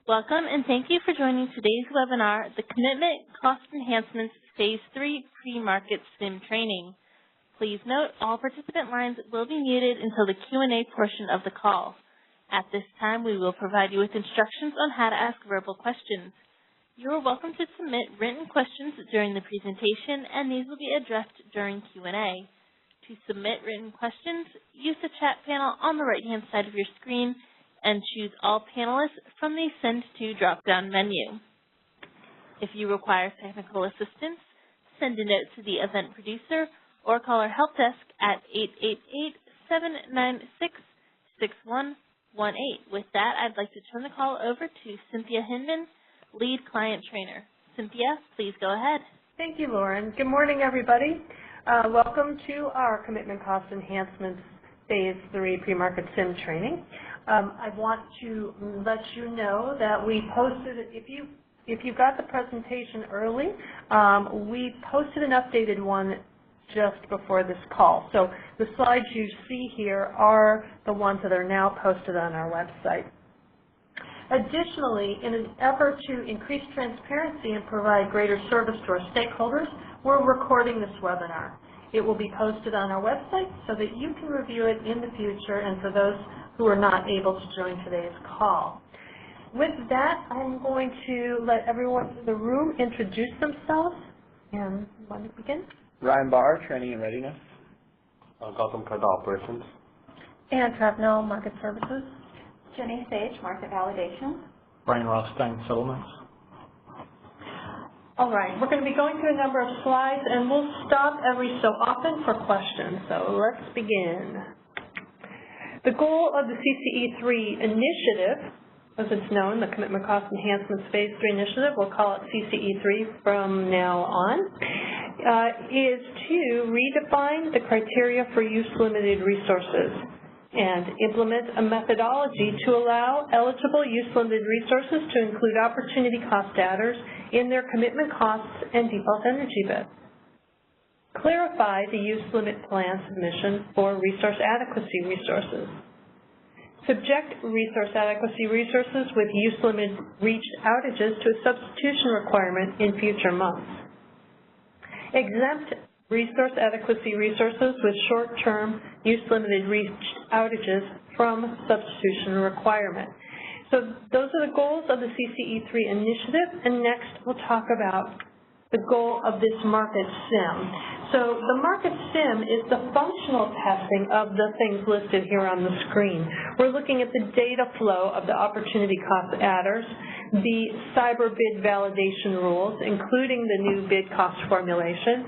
Welcome and thank you for joining today's webinar, the Commitment Cost Enhancements Phase 3 Pre-Market SIM Training. Please note all participant lines will be muted until the Q&A portion of the call. At this time, we will provide you with instructions on how to ask verbal questions. You are welcome to submit written questions during the presentation, and these will be addressed during Q&A. To submit written questions, use the chat panel on the right-hand side of your screen and choose All Panelists from the Send To drop-down menu. If you require technical assistance, send a note to the event producer or call our help desk at 888-796-6118. With that, I'd like to turn the call over to Cynthia Hinman, Lead Client Trainer. Cynthia, please go ahead. Thank you, Lauren. Good morning, everybody. Welcome to our Commitment Cost Enhancements Phase 3 Pre-Market SIM Training. I want to let you know that we posted, if you got the presentation early, we posted an updated one just before this call. So the slides you see here are the ones that are now posted on our website. Additionally, in an effort to increase transparency and provide greater service to our stakeholders, we're recording this webinar. It will be posted on our website so that you can review it in the future and for those who are not able to join today's call. With that, I'm going to let everyone in the room introduce themselves. And you want to begin? Ryan Barr, Training and Readiness. Gautam Karda, Operations. Ann Trapnell, Market Services. Jenny Sage, Market Validation. Brian Rothstein, Settlements. All right, we're going to be going through a number of slides, and we'll stop every so often for questions. So let's begin. The goal of the CCE3 initiative, as it's known, the Commitment Cost Enhancements Phase 3 initiative, we'll call it CCE3 from now on, is to redefine the criteria for use-limited resources and implement a methodology to allow eligible use-limited resources to include opportunity cost adders in their commitment costs and default energy bids. Clarify the use limit plan submission for resource adequacy resources. Subject resource adequacy resources with use limit reached outages to a substitution requirement in future months. Exempt resource adequacy resources with short-term use-limited reached outages from substitution requirement. So those are the goals of the CCE3 initiative, and next we'll talk about the goal of this market SIM. So the market SIM is the functional testing of the things listed here on the screen. We're looking at the data flow of the opportunity cost adders, the cyber bid validation rules, including the new bid cost formulation,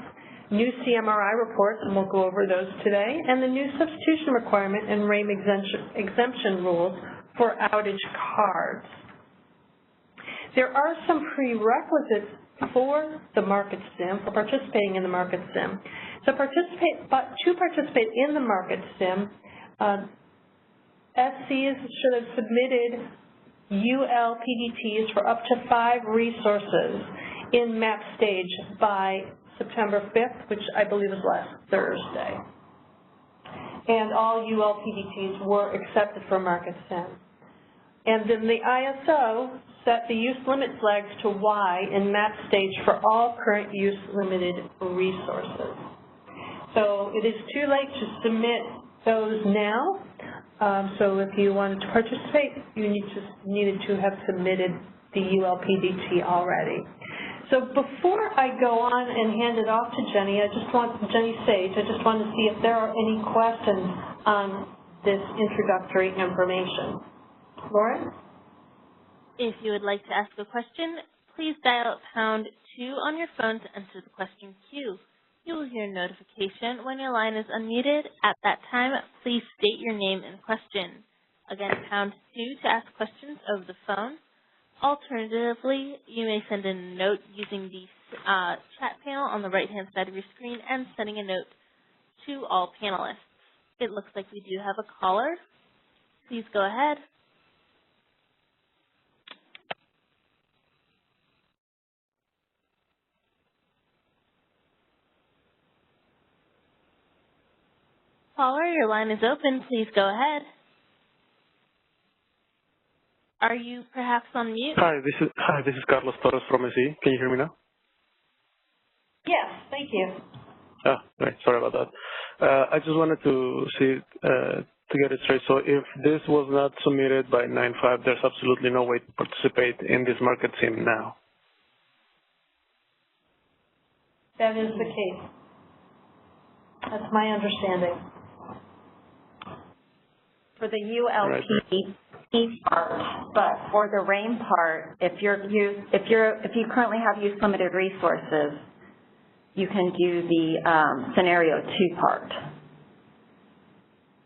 new CMRI reports, and we'll go over those today, and the new substitution requirement and RAIM exemption rules for outage cards. There are some prerequisites for the market SIM, for participating in the market SIM. So to participate in the market SIM, SCs should have submitted ULPDTs for up to 5 resources in map stage by September 5th, which I believe is last Thursday. And all ULPDTs were accepted for market SIM. And then the ISO set the use limit flags to Y in map stage for all current use limited resources. So it is too late to submit those now. So if you wanted to participate, you needed to have submitted the ULPDT already. So before I go on and hand it off to Jenny, Jenny Sage, I just want to see if there are any questions on this introductory information. Lauren? If you would like to ask a question, please dial #2 on your phone to enter the question queue. You will hear a notification when your line is unmuted. At that time, please state your name and question. Again, #2 to ask questions over the phone. Alternatively, you may send in a note using the chat panel on the right-hand side of your screen and sending a note to all panelists. It looks like we do have a caller. Please go ahead. Caller, your line is open. Please go ahead. Are you perhaps on mute? Hi, this is Carlos Torres from SE. Can you hear me now? Yes, thank you. Right. Sorry about that. I just wanted to see to get it straight. So if this was not submitted by 9/5, there's absolutely no way to participate in this market sim now. That is the case. That's my understanding. For the ULP part, but for the RAIN part, if you currently have use limited resources, you can do the scenario 2 part.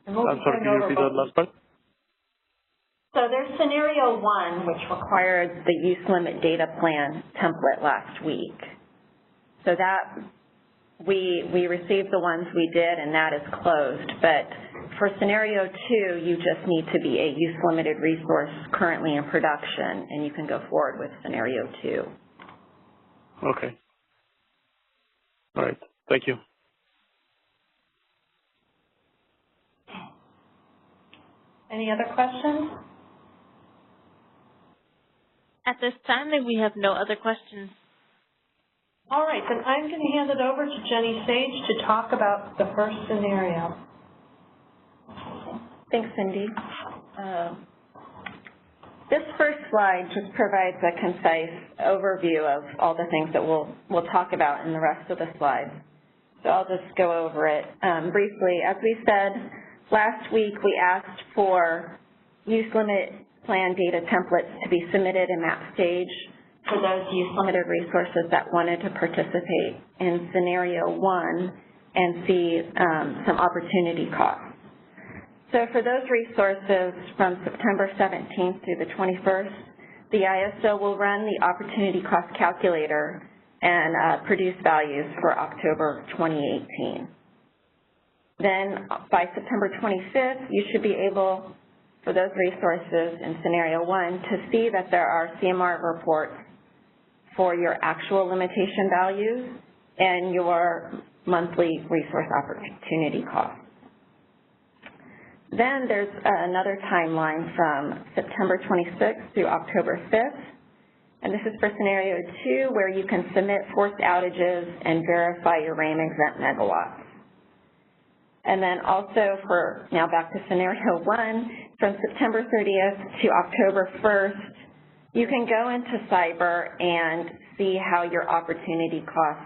I'm sorry, can you repeat that last part? So there's scenario 1, which required the use limit data plan template last week. So that we received the ones we did, and that is closed. But for scenario 2, you just need to be a use limited resource currently in production, and you can go forward with scenario 2. Okay. All right. Thank you. Any other questions? At this time, we have no other questions. All right, then I'm going to hand it over to Jenny Sage to talk about the first scenario. Thanks, Cindy. This first slide just provides a concise overview of all the things that we'll talk about in the rest of the slides. So I'll just go over it briefly. As we said, last week we asked for use limit plan data templates to be submitted in map stage for those use limited resources that wanted to participate in scenario 1 and see some opportunity costs. So for those resources from September 17th through the 21st, the ISO will run the opportunity cost calculator and produce values for October 2018. Then by September 25th, you should be able, for those resources in scenario 1, to see that there are CMR reports for your actual limitation values and your monthly resource opportunity costs. Then there's another timeline from September 26th through October 5th, and this is for scenario 2, where you can submit forced outages and verify your RAIN exempt megawatts. And then also for, now back to scenario 1, from September 30th to October 1st, you can go into Cyber and see how your opportunity cost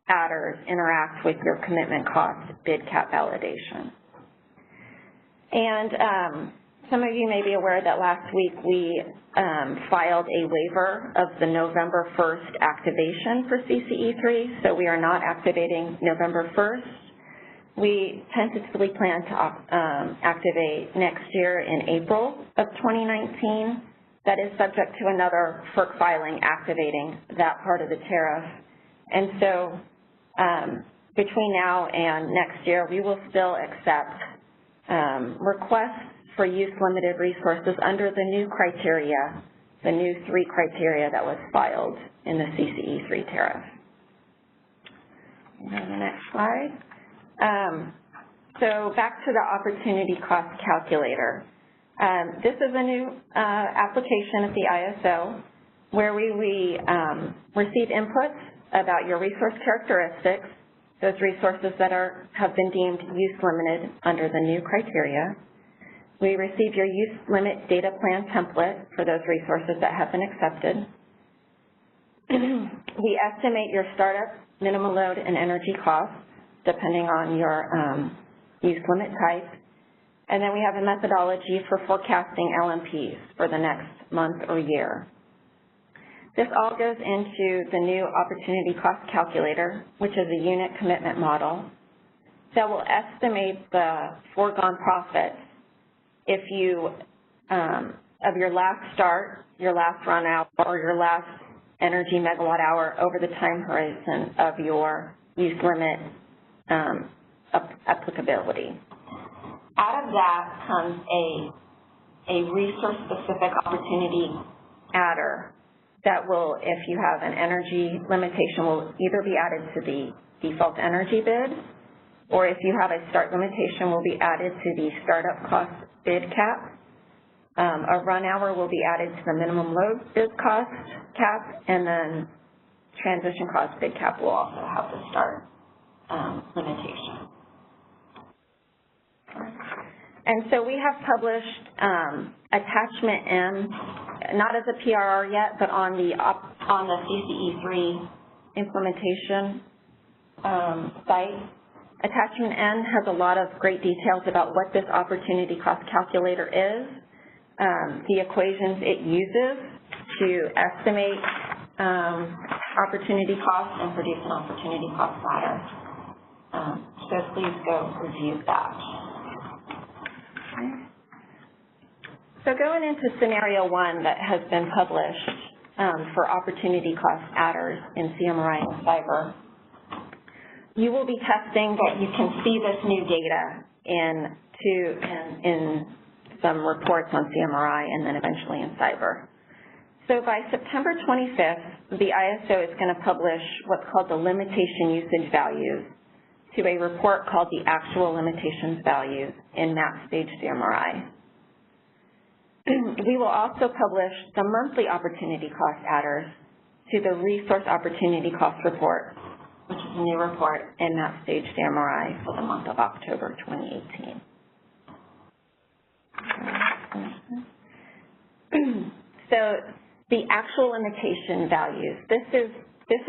adders interact with your commitment cost bid cap validation. And some of you may be aware that last week we filed a waiver of the November 1st activation for CCE3, so we are not activating November 1st. We tentatively plan to activate next year in April of 2019. That is subject to another FERC filing activating that part of the tariff. And so between now and next year, we will still accept requests for use limited resources under the new criteria, the new 3 criteria that was filed in the CCE3 tariff. And then the next slide. So back to the opportunity cost calculator. This is a new application at the ISO where we receive inputs about your resource characteristics, those resources that have been deemed use limited under the new criteria. We receive your use limit data plan template for those resources that have been accepted. We estimate your startup minimum load and energy costs depending on your use limit type. And then we have a methodology for forecasting LMPs for the next month or year. This all goes into the new opportunity cost calculator, which is a unit commitment model that will estimate the foregone profits if you, of your last start, your last run out, or your last energy megawatt hour over the time horizon of your use limit applicability. Out of that comes a resource-specific opportunity adder that will, if you have an energy limitation, will either be added to the default energy bid, or if you have a start limitation, will be added to the startup cost bid cap, A run hour will be added to the minimum load bid cost cap, and then transition cost bid cap will also have the start limitation. And so we have published attachment M, not as a PRR yet, but on the CCE3 implementation site. Attachment N has a lot of great details about what this opportunity cost calculator is, the equations it uses to estimate opportunity cost and produce an opportunity cost ladder. So please go review that. Okay. So going into scenario 1 that has been published for opportunity cost adders in CMRI and cyber, you will be testing that you can see this new data in some reports on CMRI and then eventually in cyber. So by September 25th, the ISO is going to publish what's called the limitation usage values to a report called the actual limitations values in map stage CMRI. We will also publish the monthly opportunity cost adders to the resource opportunity cost report, which is a new report in map stage CMRI for the month of October 2018. So the actual limitation values. This is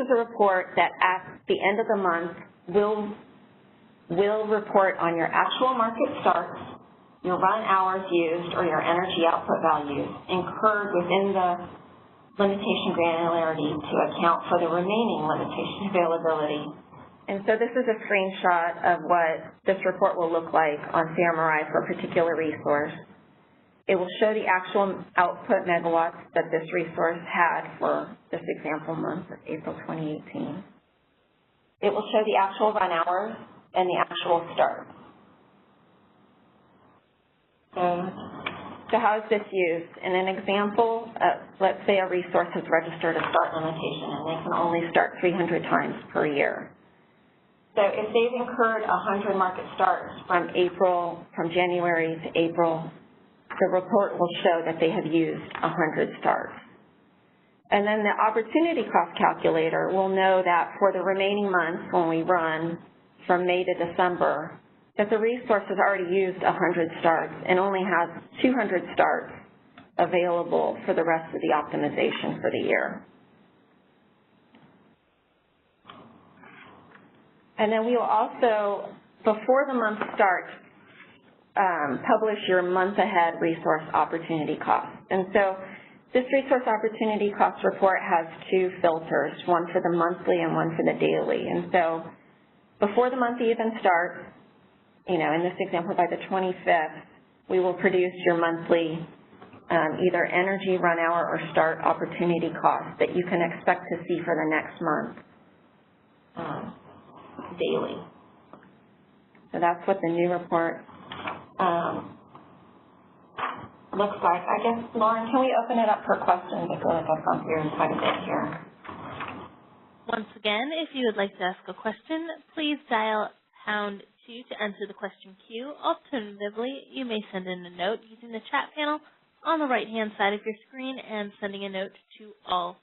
a report that at the end of the month will report on your actual market starts, your run hours used, or your energy output values incurred within the limitation granularity to account for the remaining limitation availability. And so this is a screenshot of what this report will look like on CMRI for a particular resource. It will show the actual output megawatts that this resource had for this example month of April 2018. It will show the actual run hours and the actual start. So how is this used? In an example, let's say a resource has registered a start limitation and they can only start 300 times per year. So if they've incurred 100 market starts from January to April, the report will show that they have used 100 starts. And then the opportunity cost calculator will know that for the remaining months when we run from May to December, that the resource has already used 100 starts and only has 200 starts available for the rest of the optimization for the year. And then we will also, before the month starts, publish your month-ahead resource opportunity cost. And so this resource opportunity cost report has two filters, one for the monthly and one for the daily. And so before the month even starts, in this example by the 25th, we will produce your monthly either energy, run hour, or start opportunity cost that you can expect to see for the next month daily. So that's what the new report looks like. I guess, Lauren, can we open it up for questions? I feel like I've gone through quite a bit here. Once again, if you would like to ask a question, please dial #2 to enter the question queue. Alternatively, you may send in a note using the chat panel on the right-hand side of your screen and sending a note to all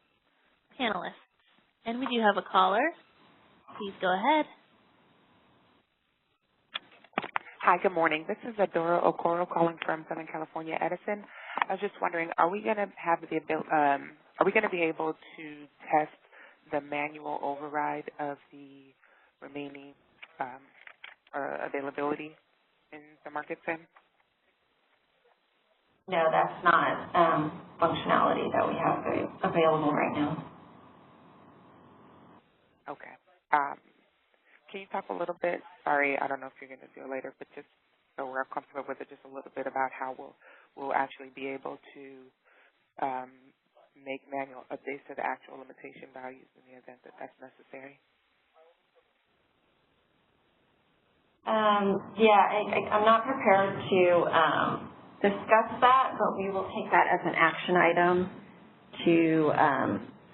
panelists. And we do have a caller. Please go ahead. Hi, good morning. This is Adora Okoro calling from Southern California, Edison. I was just wondering, are we going to have the are we going to be able to test the manual override of the remaining availability in the market sim? No, that's not functionality that we have available right now. Okay. Can you talk a little bit, sorry, I don't know if you're going to do it later, but just so we're comfortable with it, just a little bit about how we'll actually be able to make manual updates to the actual limitation values in the event that that's necessary? I'm not prepared to discuss that, but we will take that as an action item to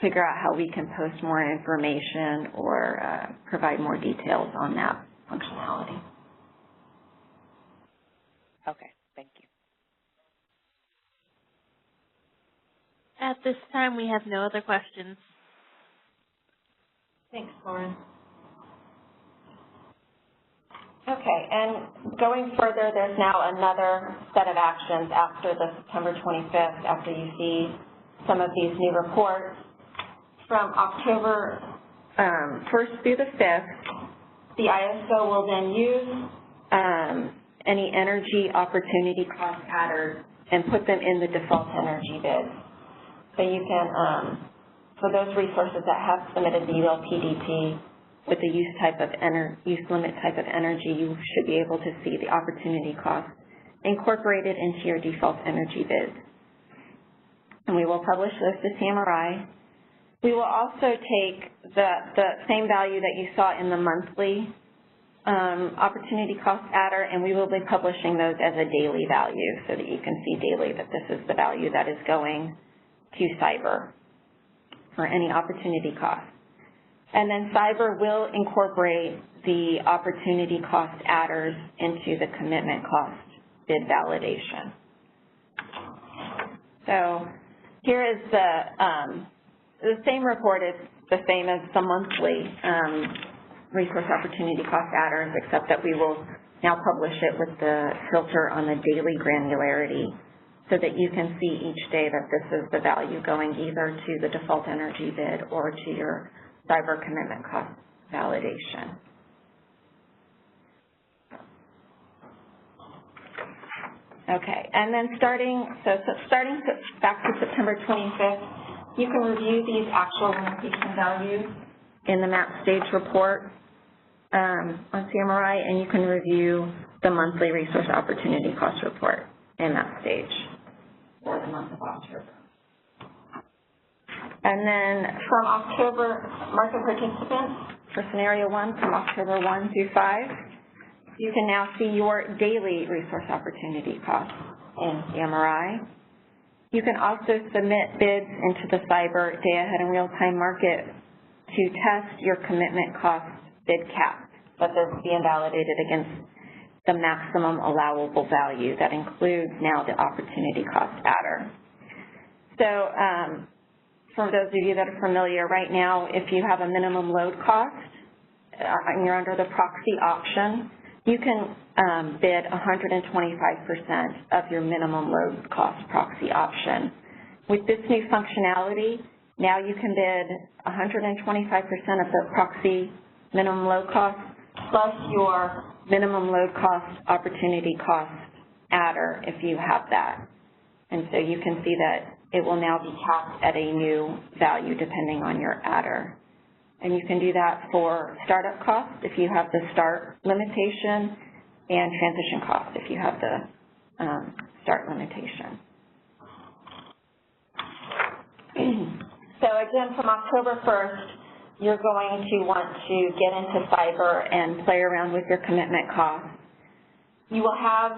figure out how we can post more information or provide more details on that functionality. Okay, thank you. At this time, we have no other questions. Thanks, Lauren. Okay, and going further, there's now another set of actions after the September 25th, after you see some of these new reports. From October 1st through the 5th, the ISO will then use any energy opportunity cost adders and put them in the default energy bid. So you can, for those resources that have submitted the ULPDP with the use limit type of energy, you should be able to see the opportunity cost incorporated into your default energy bid. And we will publish those to CMRI. We will also take the same value that you saw in the monthly opportunity cost adder, and we will be publishing those as a daily value so that you can see daily that this is the value that is going to cyber for any opportunity cost. And then cyber will incorporate the opportunity cost adders into the commitment cost bid validation. So here is the same report is the same as the monthly resource opportunity cost adders, except that we will now publish it with the filter on the daily granularity so that you can see each day that this is the value going either to the default energy bid or to your cyber commitment cost validation. Okay, and then starting back to September 25th, you can review these actual limitation values in the map stage report on CMRI, and you can review the monthly resource opportunity cost report in that stage for the month of October. And then from October, market participants for scenario 1 from October 1 through 5, you can now see your daily resource opportunity costs in CMRI. You can also submit bids into the cyber day-ahead and real-time market to test your commitment cost bid cap, but they're being validated against the maximum allowable value that includes now the opportunity cost adder. So for those of you that are familiar, right now, if you have a minimum load cost and you're under the proxy option, you can bid 125% of your minimum load cost proxy option. With this new functionality, now you can bid 125% of the proxy minimum load cost plus your minimum load cost opportunity cost adder if you have that. And so you can see that it will now be capped at a new value depending on your adder. And you can do that for startup cost if you have the start limitation and transition cost if you have the start limitation. So again, from October 1st, you're going to want to get into cyber and play around with your commitment costs. You will have,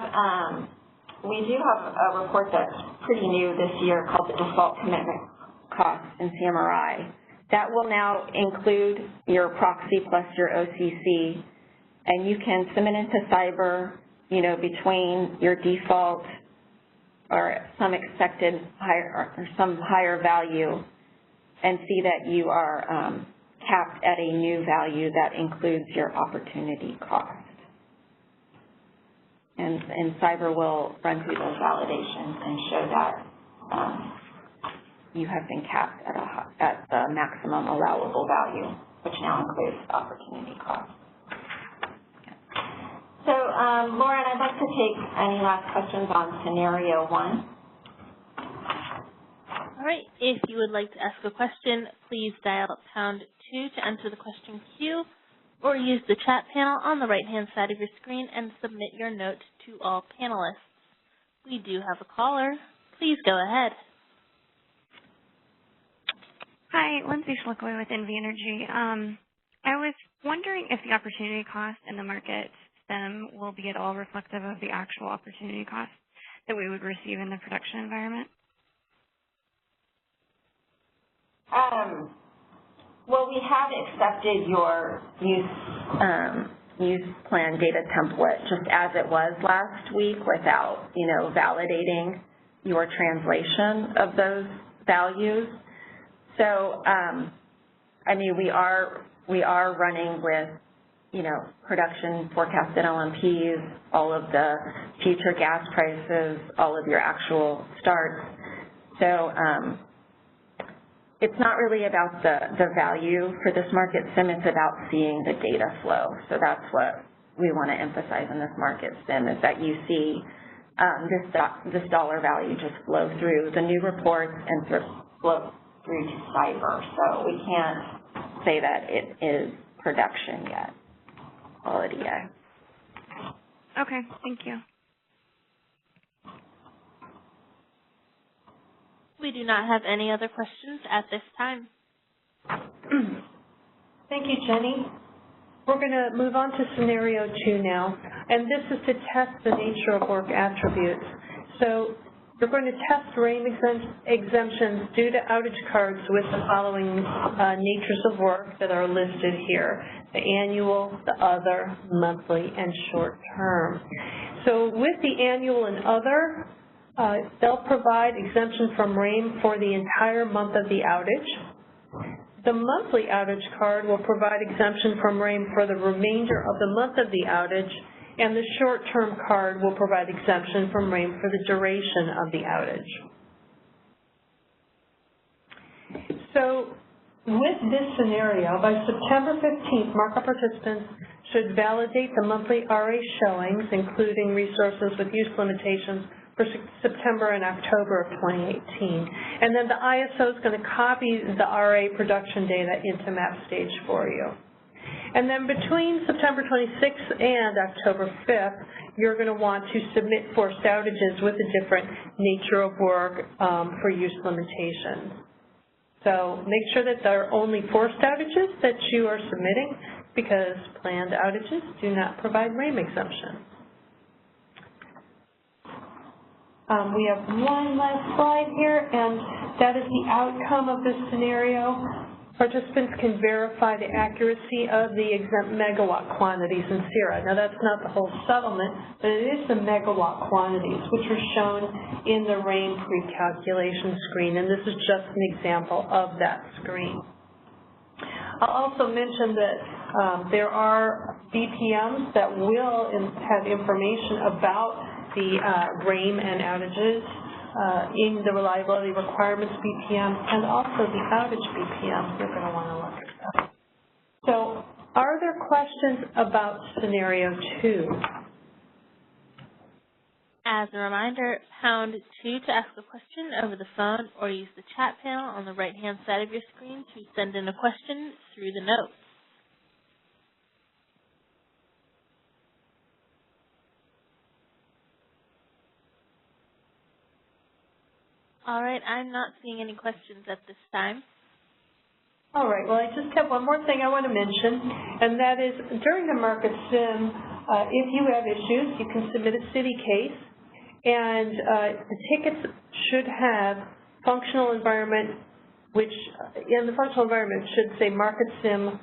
we do have a report that's pretty new this year called the Default Commitment Cost in CMRI. That will now include your proxy plus your OCC, and you can submit into cyber, you know, between your default or some expected higher or some higher value, and see that you are capped at a new value that includes your opportunity cost. And cyber will run through those validations and show that you have been capped at the maximum allowable value, which now includes opportunity cost. So, Lauren, I'd like to take any last questions on scenario 1. All right, if you would like to ask a question, please dial #2 to enter the question queue, or use the chat panel on the right-hand side of your screen and submit your note to all panelists. We do have a caller. Please go ahead. Hi, Lindsay Schlickaway with NV Energy. I was wondering if the opportunity cost in the market SIM will be at all reflective of the actual opportunity cost that we would receive in the production environment. Well, we have accepted your use plan data template just as it was last week without, you know, validating your translation of values. So, I mean, we are running with, you know, production forecasted LMPs, all of the future gas prices, all of your actual starts. So it's not really about the value for this market sim, it's about seeing the data flow. So that's what we want to emphasize in this market sim, is that you see this dollar value just flow through the new reports and flow through to cyber. So we can't say that it is production yet, quality yet. Okay, thank you. We do not have any other questions at this time. Thank you, Jenny. We're going to move on to scenario 2 now, and this is to test the nature of work attributes. So you're going to test RAIN exemptions due to outage cards with the following natures of work that are listed here: the annual, the other, monthly, and short term. So with the annual and other, they'll provide exemption from RAIN for the entire month of the outage. The monthly outage card will provide exemption from RAIN for the remainder of the month of the outage, and the short-term card will provide exemption from RAIN for the duration of the outage. So with this scenario, by September 15th, market participants should validate the monthly RA showings, including resources with use limitations, for September and October of 2018. And then the ISO is going to copy the RA production data into map stage for you. And then between September 26th and October 5th, you're going to want to submit forced outages with a different nature of work for use limitations. So make sure that there are only forced outages that you are submitting, because planned outages do not provide RAIN exemption. We have one last slide here, and that is the outcome of this scenario. Participants can verify the accuracy of the exempt megawatt quantities in CERA. Now, that's not the whole settlement, but it is the megawatt quantities, which are shown in the RAIN pre-calculation screen, and this is just an example of that screen. I'll also mention that there are BPMs that will have information about the RAIN and outages in the reliability requirements BPM and also the outage BPM. You're going to want to look at that. So are there questions about scenario 2? As a reminder, pound 2 to ask a question over the phone, or use the chat panel on the right-hand side of your screen to send in a question through the notes. All right, I'm not seeing any questions at this time. All right, well, I just have one more thing I want to mention, and that is during the market sim, if you have issues, you can submit a city case, and the tickets should have functional environment, which in the functional environment should say market sim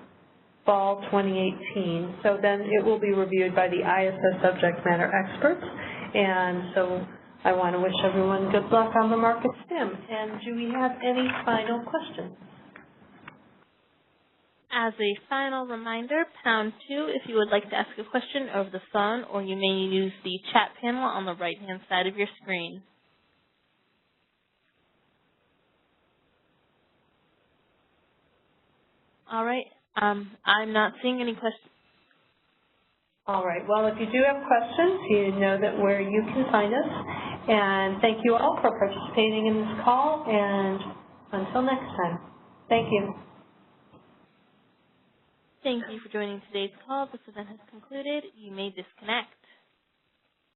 fall 2018. So then it will be reviewed by the ISO subject matter experts, and so I want to wish everyone good luck on the market sim. And do we have any final questions? As a final reminder, pound 2 if you would like to ask a question over the phone, or you may use the chat panel on the right-hand side of your screen. All right, I'm not seeing any questions. All right, well, if you do have questions, you know that where you can find us. And thank you all for participating in this call, and until next time, thank you. Thank you for joining today's call. This event has concluded. You may disconnect.